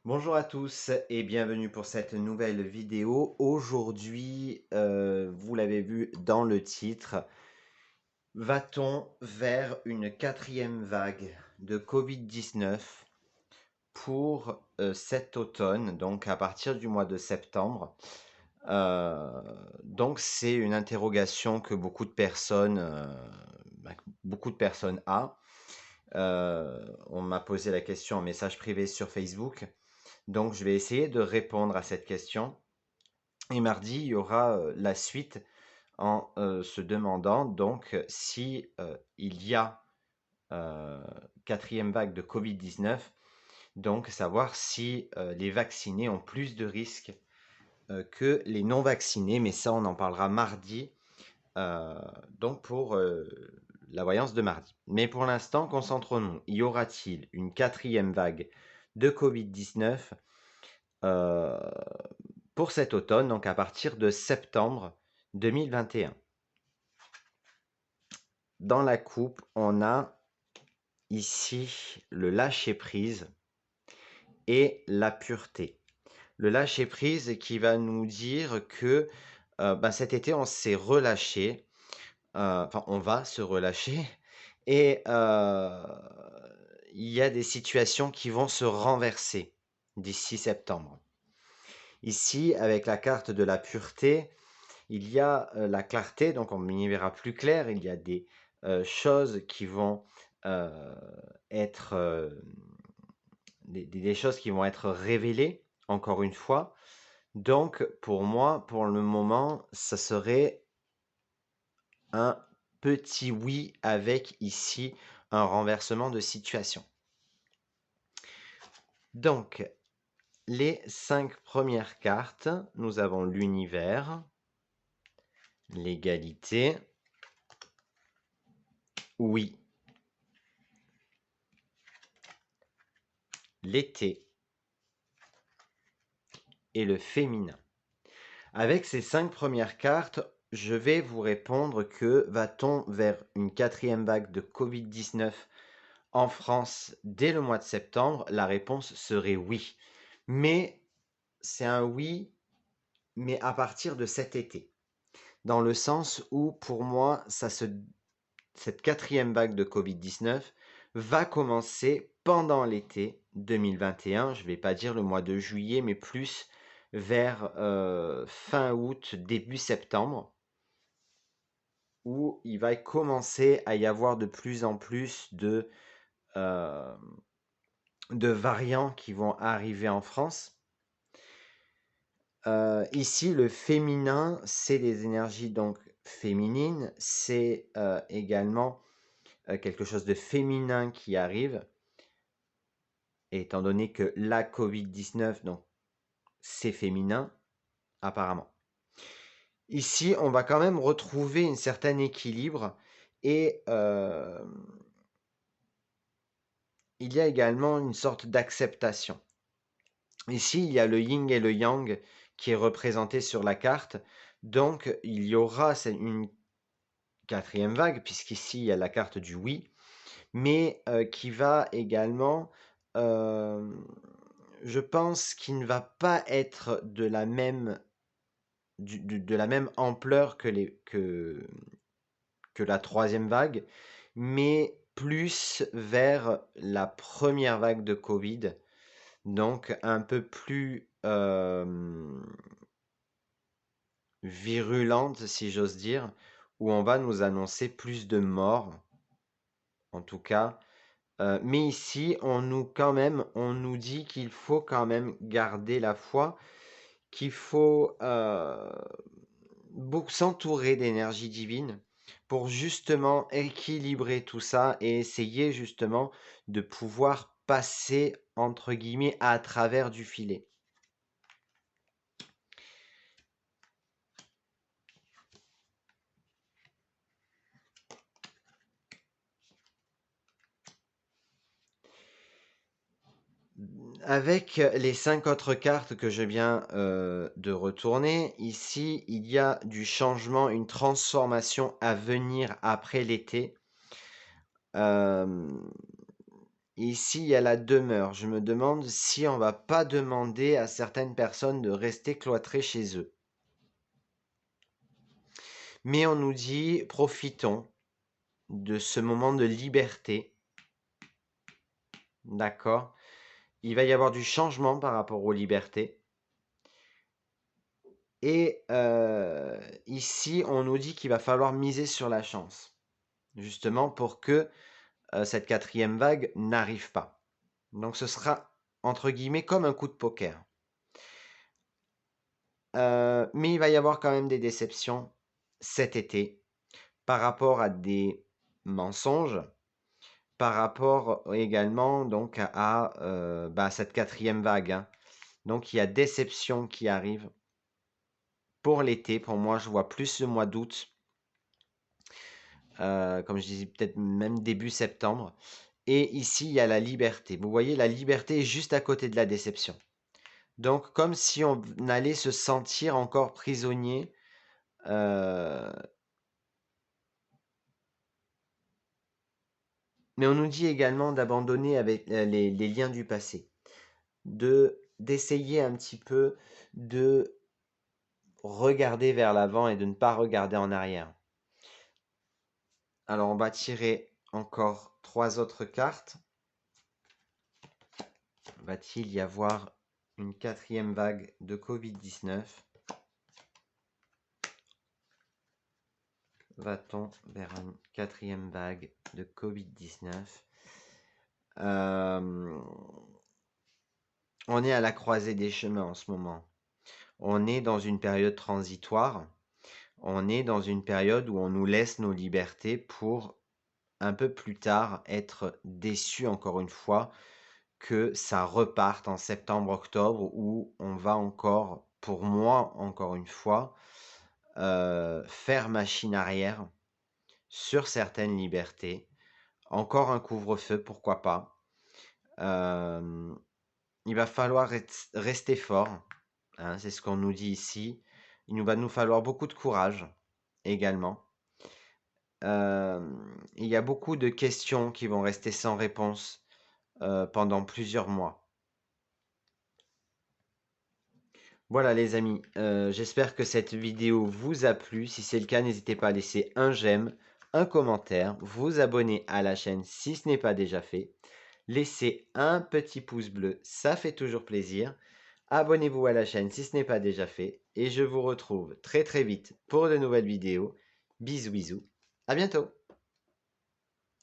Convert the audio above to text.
Bonjour à tous et bienvenue pour cette nouvelle vidéo. Aujourd'hui, vous l'avez vu dans le titre, va-t-on vers une quatrième vague de Covid-19 pour cet automne, donc à partir du mois de septembre? Euh, donc c'est une interrogation que beaucoup de personnes a. On m'a posé la question en message privé sur Facebook. Donc, je vais essayer de répondre à cette question. Et mardi, il y aura la suite en se demandant donc si il y a euh, quatrième vague de Covid-19, donc savoir si les vaccinés ont plus de risques que les non vaccinés, mais ça on en parlera mardi, euh, donc pour la voyance de mardi. Mais pour l'instant, concentrons-nous. Y aura-t-il une quatrième vague de Covid-19 euh, pour cet automne, donc à partir de septembre 2021. Dans la coupe, on a ici le lâcher-prise et la pureté. Le lâcher-prise qui va nous dire que cet été, on s'est relâché, enfin on va se relâcher, et il y a des situations qui vont se renverser d'ici septembre. Ici, avec la carte de la pureté, il y a la clarté, donc on y verra plus clair. Il y a des choses qui vont euh, être des choses qui vont être révélées, encore une fois. Donc pour moi, pour le moment, ça serait un petit oui avec ici un renversement de situation. Donc les 5 premières cartes, nous avons l'univers, l'égalité, oui, l'été et le féminin. Avec ces 5 premières cartes, je vais vous répondre que va-t-on vers une quatrième vague de Covid-19 en France dès le mois de septembre? La réponse serait oui. Mais c'est un oui, mais à partir de cet été. Dans le sens où, pour moi, cette quatrième vague de Covid-19 va commencer pendant l'été 2021. Je ne vais pas dire le mois de juillet, mais plus vers fin août, début septembre, où il va commencer à y avoir de plus en plus euh, de variants qui vont arriver en France. Ici, le féminin, c'est des énergies donc féminines, c'est également quelque chose de féminin qui arrive, étant donné que la Covid-19, donc c'est féminin, apparemment. Ici, on va quand même retrouver un certain équilibre et il y a également une sorte d'acceptation. Ici, il y a le yin et le yang qui est représenté sur la carte. Donc, il y aura une quatrième vague, puisqu'ici, il y a la carte du oui, mais qui va également, euh, je pense qu'il ne va pas être de la même, de la même ampleur que la troisième vague, mais plus vers la première vague de Covid, donc un peu plus virulente, si j'ose dire, où on va nous annoncer plus de morts, en tout cas. Mais ici, on nous dit qu'il faut quand même garder la foi, qu'il faut s'entourer d'énergie divine pour justement équilibrer tout ça et essayer justement de pouvoir passer entre guillemets à travers du filet. Avec les 5 autres cartes que je viens de retourner, ici il y a du changement, une transformation à venir après l'été. Euh, Ici, il y a la demeure. Je me demande si on va pas demander à certaines personnes de rester cloîtrées chez eux. Mais on nous dit, profitons de ce moment de liberté. D'accord? Il va y avoir du changement par rapport aux libertés. Et ici, on nous dit qu'il va falloir miser sur la chance, justement pour que cette quatrième vague n'arrive pas. Donc ce sera, entre guillemets, comme un coup de poker. Mais il va y avoir quand même des déceptions cet été par rapport à des mensonges, par rapport également donc à cette quatrième vague, hein. Donc il y a déception qui arrive pour l'été. Pour moi, je vois plus le mois d'août, comme je disais, peut-être même début septembre. Et ici, il y a la liberté. Vous voyez, la liberté est juste à côté de la déception. Donc, comme si on allait se sentir encore prisonnier. Mais on nous dit également d'abandonner avec les liens du passé, d'essayer un petit peu de regarder vers l'avant et de ne pas regarder en arrière. Alors, on va tirer encore 3 autres cartes. Va-t-il y avoir une quatrième vague de Covid-19? Va-t-on vers une quatrième vague de Covid-19? On est à la croisée des chemins en ce moment. On est dans une période transitoire. On est dans une période où on nous laisse nos libertés pour un peu plus tard être déçus encore une fois que ça reparte en septembre-octobre où on va encore, pour moi encore une fois, faire machine arrière sur certaines libertés. Encore un couvre-feu, pourquoi pas. Il va falloir rester fort, hein, c'est ce qu'on nous dit ici. Il va nous falloir beaucoup de courage également. Il y a beaucoup de questions qui vont rester sans réponse pendant plusieurs mois. Voilà les amis, j'espère que cette vidéo vous a plu. Si c'est le cas, n'hésitez pas à laisser un j'aime, un commentaire, vous abonner à la chaîne si ce n'est pas déjà fait. Laissez un petit pouce bleu, ça fait toujours plaisir. Abonnez-vous à la chaîne si ce n'est pas déjà fait. Et je vous retrouve très très vite pour de nouvelles vidéos. Bisous bisous, à bientôt.